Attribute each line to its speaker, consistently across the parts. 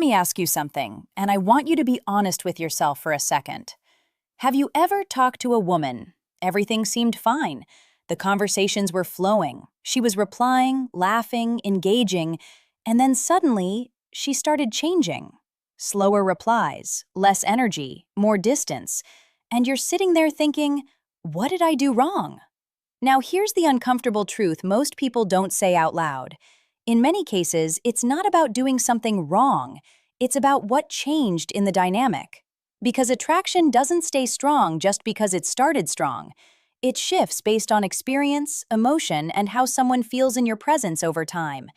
Speaker 1: me ask you something, and I want you to be honest with yourself for a second. Have you ever talked to a woman? Everything seemed fine. The conversations were flowing. She was replying, laughing, engaging, and then suddenly, she started changing. Slower replies, less energy, more distance. And you're sitting there thinking, what did I do wrong? Now, here's the uncomfortable truth most people don't say out loud. In many cases, it's not about doing something wrong. It's about what changed in the dynamic. Because attraction doesn't stay strong just because it started strong. It shifts based on experience, emotion, and how someone feels in your presence over time.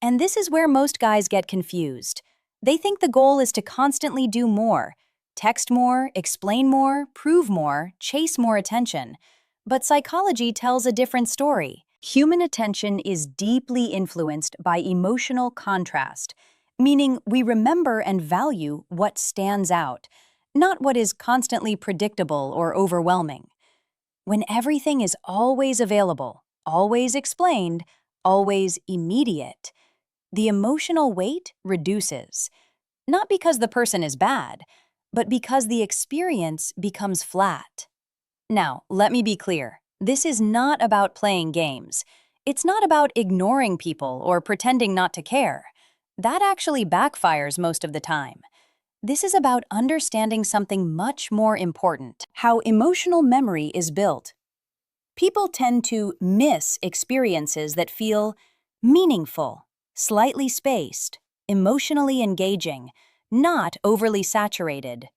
Speaker 1: And this is where most guys get confused. They think the goal is to constantly do more, text more, explain more, prove more, chase more attention. But psychology tells a different story. Human attention is deeply influenced by emotional contrast, meaning we remember and value what stands out, not what is constantly predictable or overwhelming. When everything is always available, always explained, always immediate, the emotional weight reduces. Not because the person is bad, but because the experience becomes flat. Now, let me be clear. This is not about playing games. It's not about ignoring people or pretending not to care. That actually backfires most of the time. This is about understanding something much more important: how emotional memory is built. People tend to miss experiences that feel meaningful, slightly spaced, emotionally engaging, not overly saturated.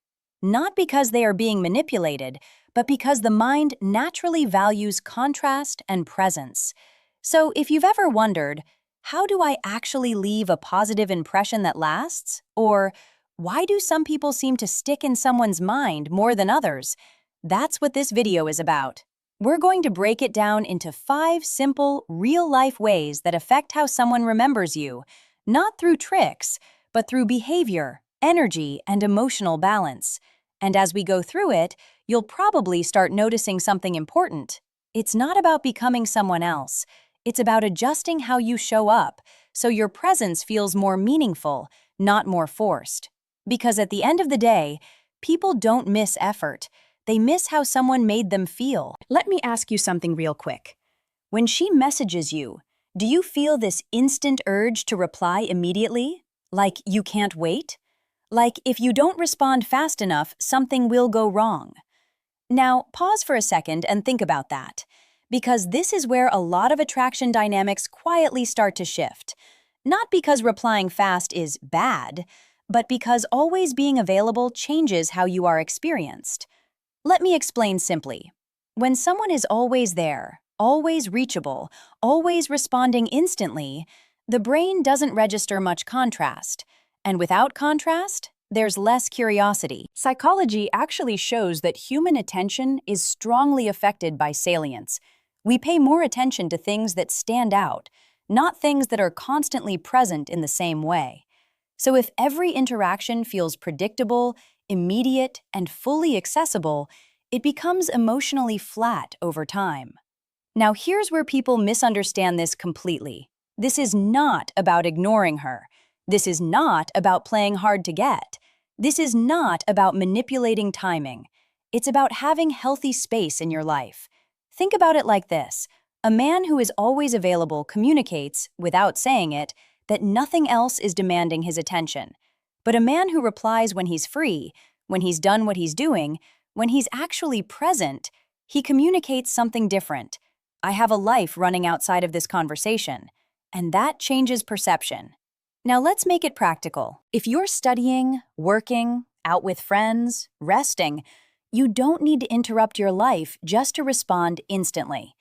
Speaker 1: Not because they are being manipulated, but because the mind naturally values contrast and presence. So if you've ever wondered, how do I actually leave a positive impression that lasts? Or why do some people seem to stick in someone's mind more than others? That's what this video is about. We're going to break it down into 5 simple, real-life ways that affect how someone remembers you, not through tricks, but through behavior, energy, and emotional balance. And as we go through it, you'll probably start noticing something important. It's not about becoming someone else. It's about adjusting how you show up, so your presence feels more meaningful, not more forced. Because at the end of the day, people don't miss effort. They miss how someone made them feel. Let me ask you something real quick. When she messages you, do you feel this instant urge to reply immediately? Like you can't wait? Like if you don't respond fast enough, something will go wrong. Now, pause for a second and think about that, because this is where a lot of attraction dynamics quietly start to shift. Not because replying fast is bad, but because always being available changes how you are experienced. Let me explain simply. When someone is always there, always reachable, always responding instantly, the brain doesn't register much contrast. And without contrast, there's less curiosity. Psychology actually shows that human attention is strongly affected by salience. We pay more attention to things that stand out, not things that are constantly present in the same way. So if every interaction feels predictable, immediate, and fully accessible, it becomes emotionally flat over time. Now here's where people misunderstand this completely. This is not about ignoring her. This is not about playing hard to get. This is not about manipulating timing. It's about having healthy space in your life. Think about it like this. A man who is always available communicates, without saying it, that nothing else is demanding his attention. But a man who replies when he's free, when he's done what he's doing, when he's actually present, he communicates something different. I have a life running outside of this conversation. And that changes perception. Now let's make it practical. If you're studying, working, out with friends, resting, you don't need to interrupt your life just to respond instantly.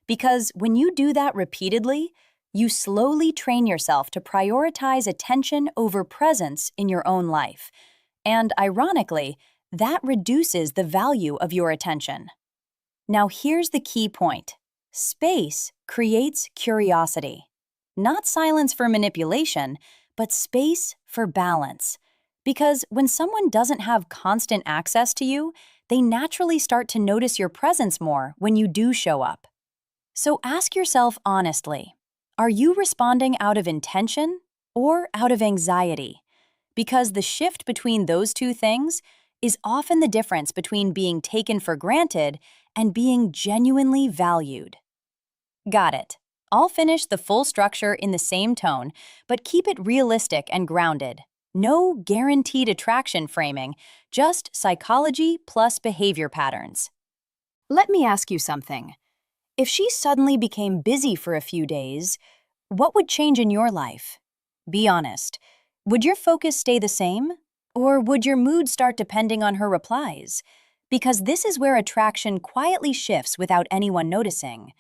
Speaker 1: Because when you do that repeatedly, you slowly train yourself to prioritize attention over presence in your own life. And ironically, that reduces the value of your attention. Now here's the key point. Space creates curiosity. Not silence for manipulation, but space for balance. Because when someone doesn't have constant access to you, they naturally start to notice your presence more when you do show up. So ask yourself honestly, are you responding out of intention or out of anxiety? because the shift between those two things is often the difference between being taken for granted and being genuinely valued. Got it. I'll finish the full structure in the same tone, but keep it realistic and grounded. No guaranteed attraction framing, just psychology plus behavior patterns. Let me ask you something. If she suddenly became busy for a few days, what would change in your life? Be honest. Would your focus stay the same? Or would your mood start depending on her replies? Because this is where attraction quietly shifts without anyone noticing.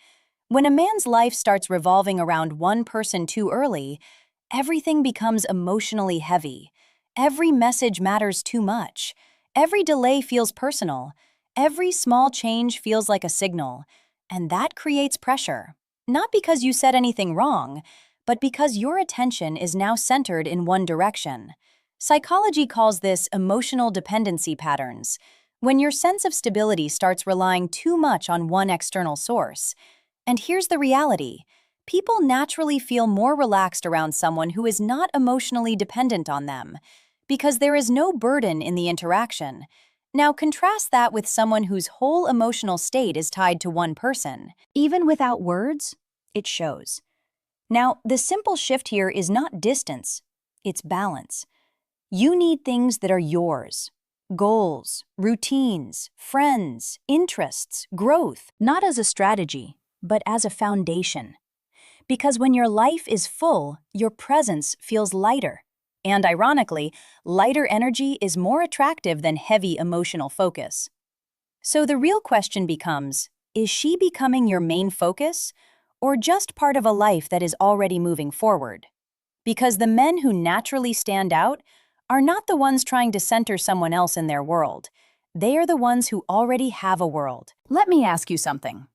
Speaker 1: When a man's life starts revolving around one person too early, everything becomes emotionally heavy. Every message matters too much. Every delay feels personal. Every small change feels like a signal. And that creates pressure. Not because you said anything wrong, but because your attention is now centered in one direction. Psychology calls this emotional dependency patterns. When your sense of stability starts relying too much on one external source. And here's the reality. People naturally feel more relaxed around someone who is not emotionally dependent on them, because there is no burden in the interaction. Now contrast that with someone whose whole emotional state is tied to one person. Even without words, it shows. Now, the simple shift here is not distance, it's balance. You need things that are yours. Goals, routines, friends, interests, growth, not as a strategy, but as a foundation. Because when your life is full, your presence feels lighter. And ironically, lighter energy is more attractive than heavy emotional focus. So the real question becomes, is she becoming your main focus, or just part of a life that is already moving forward? Because the men who naturally stand out are not the ones trying to center someone else in their world. They are the ones who already have a world. Let me ask you something.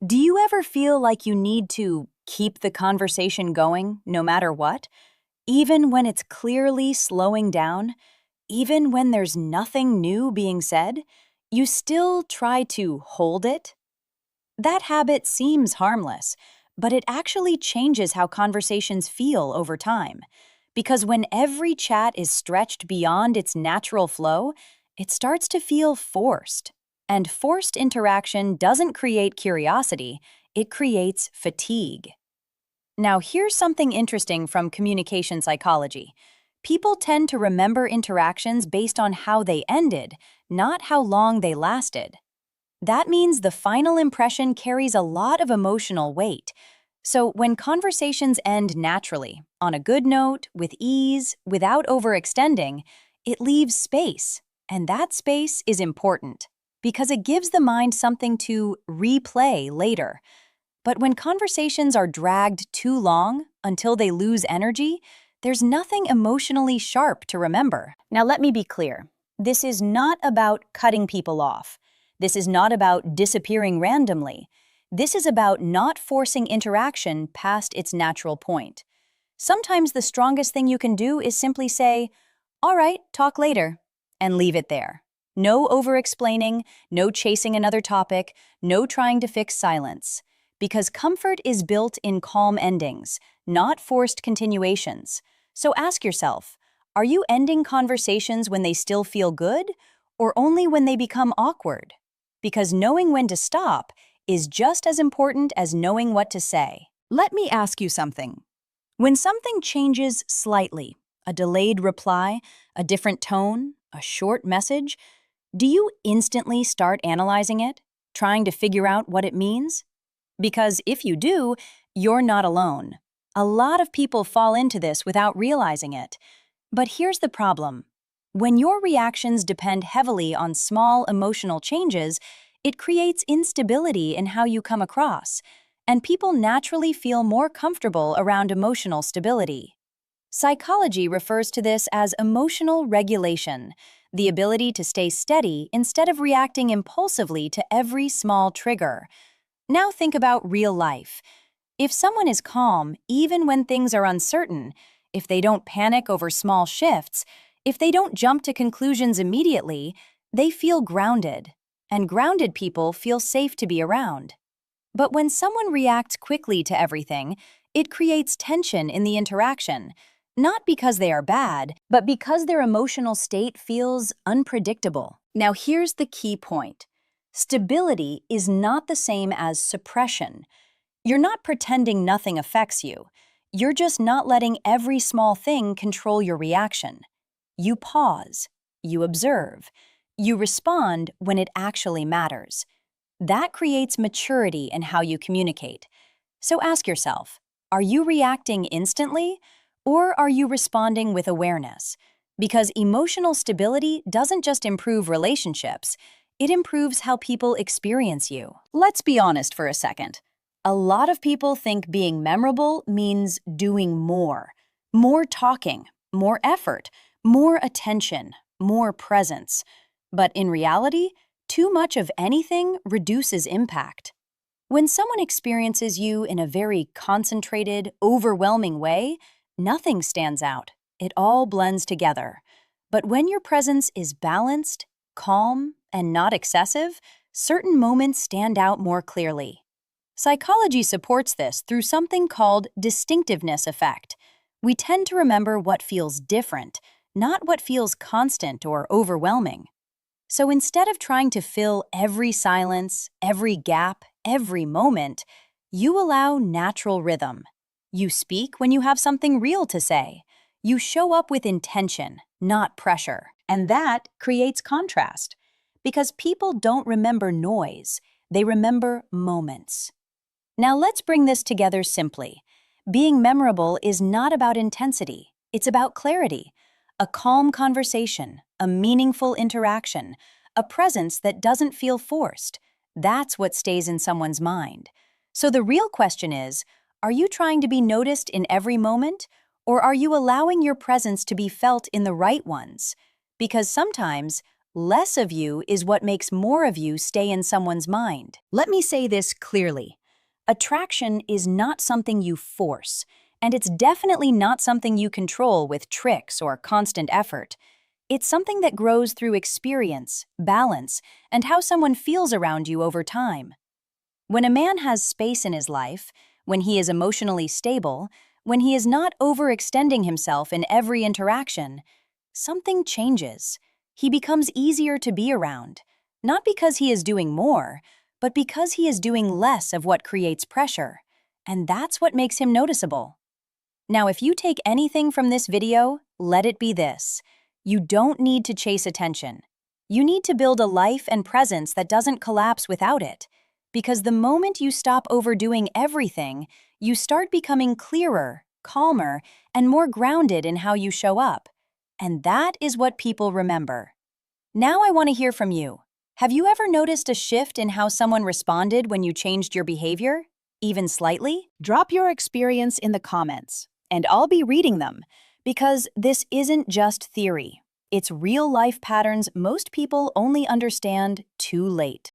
Speaker 1: Do you ever feel like you need to keep the conversation going no matter what? Even when it's clearly slowing down, even when there's nothing new being said, you still try to hold it? That habit seems harmless, but it actually changes how conversations feel over time. Because when every chat is stretched beyond its natural flow, it starts to feel forced. And forced interaction doesn't create curiosity, it creates fatigue. Now, here's something interesting from communication psychology. People tend to remember interactions based on how they ended, not how long they lasted. That means the final impression carries a lot of emotional weight. So when conversations end naturally, on a good note, with ease, without overextending, it leaves space. And that space is important, because it gives the mind something to replay later. But when conversations are dragged too long until they lose energy, there's nothing emotionally sharp to remember. Now let me be clear. This is not about cutting people off. This is not about disappearing randomly. This is about not forcing interaction past its natural point. Sometimes the strongest thing you can do is simply say, "All right, talk later," and leave it there. No over-explaining, no chasing another topic, no trying to fix silence. Because comfort is built in calm endings, not forced continuations. So ask yourself, are you ending conversations when they still feel good, or only when they become awkward? Because knowing when to stop is just as important as knowing what to say. Let me ask you something. When something changes slightly, a delayed reply, a different tone, a short message, do you instantly start analyzing it, trying to figure out what it means? Because if you do, you're not alone. A lot of people fall into this without realizing it. But here's the problem. When your reactions depend heavily on small emotional changes, it creates instability in how you come across, and people naturally feel more comfortable around emotional stability. Psychology refers to this as emotional regulation, the ability to stay steady instead of reacting impulsively to every small trigger. Now think about real life. If someone is calm, even when things are uncertain, if they don't panic over small shifts, if they don't jump to conclusions immediately, they feel grounded. And grounded people feel safe to be around. But when someone reacts quickly to everything, it creates tension in the interaction. Not because they are bad, but because their emotional state feels unpredictable. Now here's the key point. Stability is not the same as suppression. You're not pretending nothing affects you. You're just not letting every small thing control your reaction. You pause. You observe. You respond when it actually matters. That creates maturity in how you communicate. So ask yourself, are you reacting instantly, or are you responding with awareness? Because emotional stability doesn't just improve relationships, it improves how people experience you. Let's be honest for a second. A lot of people think being memorable means doing more. More talking, more effort, more attention, more presence. But in reality, too much of anything reduces impact. When someone experiences you in a very concentrated, overwhelming way, nothing stands out. It all blends together. But when your presence is balanced, calm, and not excessive, certain moments stand out more clearly. Psychology supports this through something called distinctiveness effect. We tend to remember what feels different, not what feels constant or overwhelming. So instead of trying to fill every silence, every gap, every moment, you allow natural rhythm. You speak when you have something real to say. You show up with intention, not pressure. And that creates contrast. Because people don't remember noise, they remember moments. Now let's bring this together simply. Being memorable is not about intensity, it's about clarity. A calm conversation, a meaningful interaction, a presence that doesn't feel forced. That's what stays in someone's mind. So the real question is, are you trying to be noticed in every moment, or are you allowing your presence to be felt in the right ones? Because sometimes, less of you is what makes more of you stay in someone's mind. Let me say this clearly. Attraction is not something you force, and it's definitely not something you control with tricks or constant effort. It's something that grows through experience, balance, and how someone feels around you over time. When a man has space in his life, when he is emotionally stable, when he is not overextending himself in every interaction, something changes. He becomes easier to be around, not because he is doing more, but because he is doing less of what creates pressure. And that's what makes him noticeable. Now, if you take anything from this video, let it be this. You don't need to chase attention. You need to build a life and presence that doesn't collapse without it. Because the moment you stop overdoing everything, you start becoming clearer, calmer, and more grounded in how you show up. And that is what people remember. Now I want to hear from you. Have you ever noticed a shift in how someone responded when you changed your behavior, even slightly? Drop your experience in the comments, and I'll be reading them, because this isn't just theory. It's real-life patterns most people only understand too late.